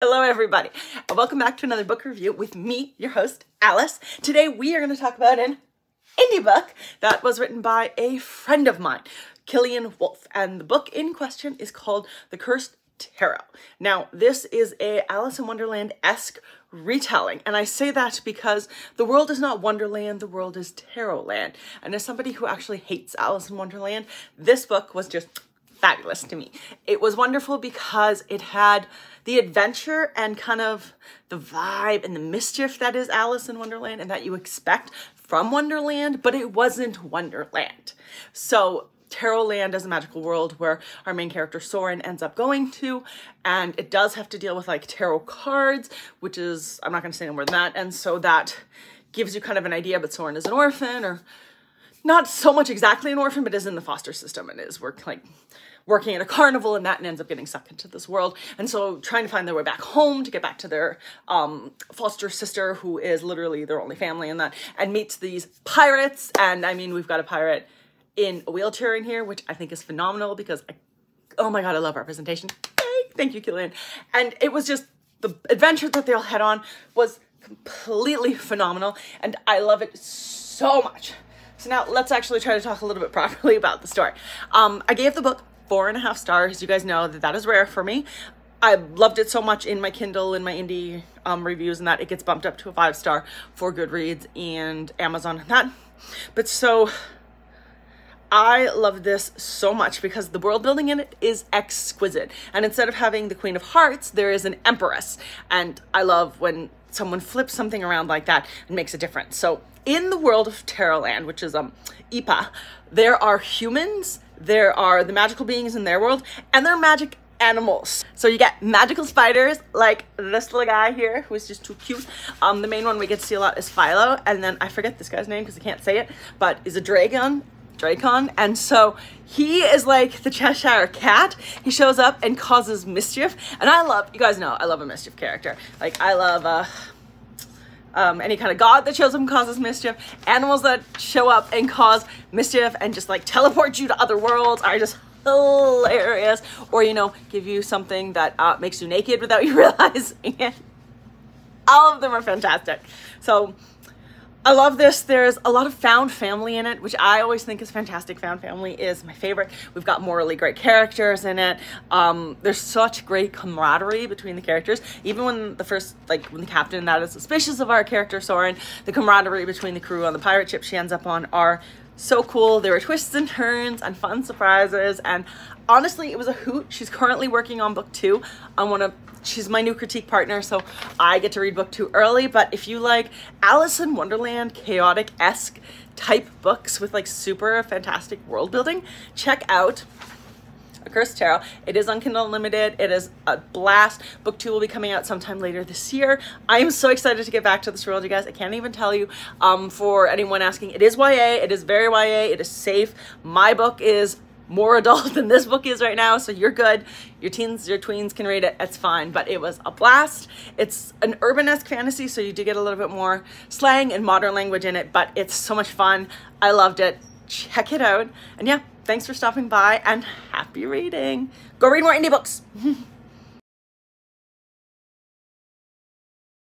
Hello everybody, and welcome back to another book review with me, your host, Alice. Today we are going to talk about an indie book that was written by a friend of mine, Killian, and the book in question is called The Cursed Tarot. Now, this is a Alice in Wonderland-esque retelling, and I say that because the world is not Wonderland, the world is Tarotland. And as somebody who actually hates Alice in Wonderland, this book was just fabulous to me. It was wonderful because it had the adventure and kind of the vibe and the mischief that is Alice in Wonderland and that you expect from Wonderland, but it wasn't Wonderland. So Tarotland is a magical world where our main character Soren ends up going to, and it does have to deal with like tarot cards, which is, I'm not going to say any more than that, and so that gives you kind of an idea, but Soren is an orphan, or not so much exactly an orphan, but is in the foster system and is working at a carnival and ends up getting sucked into this world. And so trying to find their way back home to get back to their foster sister, who is literally their only family in that, and meets these pirates. And I mean, we've got a pirate in a wheelchair in here, which I think is phenomenal because, oh my God, I love representation. Thank you, Killian. And it was just, the adventure that they all head on was completely phenomenal. And I love it so much. So now let's actually try to talk a little bit properly about the story. I gave the book 4.5 stars. You guys know that is rare for me. I loved it so much in my Kindle and my indie reviews and that it gets bumped up to a 5-star for Goodreads and Amazon and that. But so I love this so much because the world building in it is exquisite. And instead of having the Queen of Hearts, there is an empress. And I love when someone flips something around like that and makes a difference. So in the world of Tarotland, which is IPA, there are humans, there are the magical beings in their world, and there are magic animals. So you get magical spiders like this little guy here who is just too cute. The main one we get to see a lot is Philo, and then I forget this guy's name because I can't say it, but is a Dracon, and so he is like the Cheshire Cat. He shows up and causes mischief, and I love, you guys know I love a mischief character. Like I love any kind of god that shows up and causes mischief. Animals that show up and cause mischief and just like teleport you to other worlds are just hilarious, or you know, give you something that makes you naked without you realizing it. All of them are fantastic. So I love this. There's a lot of found family in it, which I always think is fantastic. Found family is my favorite. We've got morally great characters in it. There's such great camaraderie between the characters. Even when when the captain that is suspicious of our character Soren, the camaraderie between the crew on the pirate ship she ends up on are so cool. There were twists and turns and fun surprises, and honestly, it was a hoot. She's currently working on book 2 on she's my new critique partner, so I get to read book 2 early. But if you like Alice in Wonderland chaotic-esque type books with like super fantastic world building, check out A Cursed Tarot. It is on Kindle Unlimited. It is a blast. Book 2 will be coming out sometime later this year. I am so excited to get back to this world, you guys. I can't even tell you. For anyone asking, it is YA. It is very YA. It is safe. My book is more adult than this book is right now, so you're good. Your teens, your tweens can read it, it's fine. But it was a blast. It's an urban-esque fantasy, so you do get a little bit more slang and modern language in it, but it's so much fun. I loved it. Check it out. And yeah, thanks for stopping by and happy reading. Go read more indie books.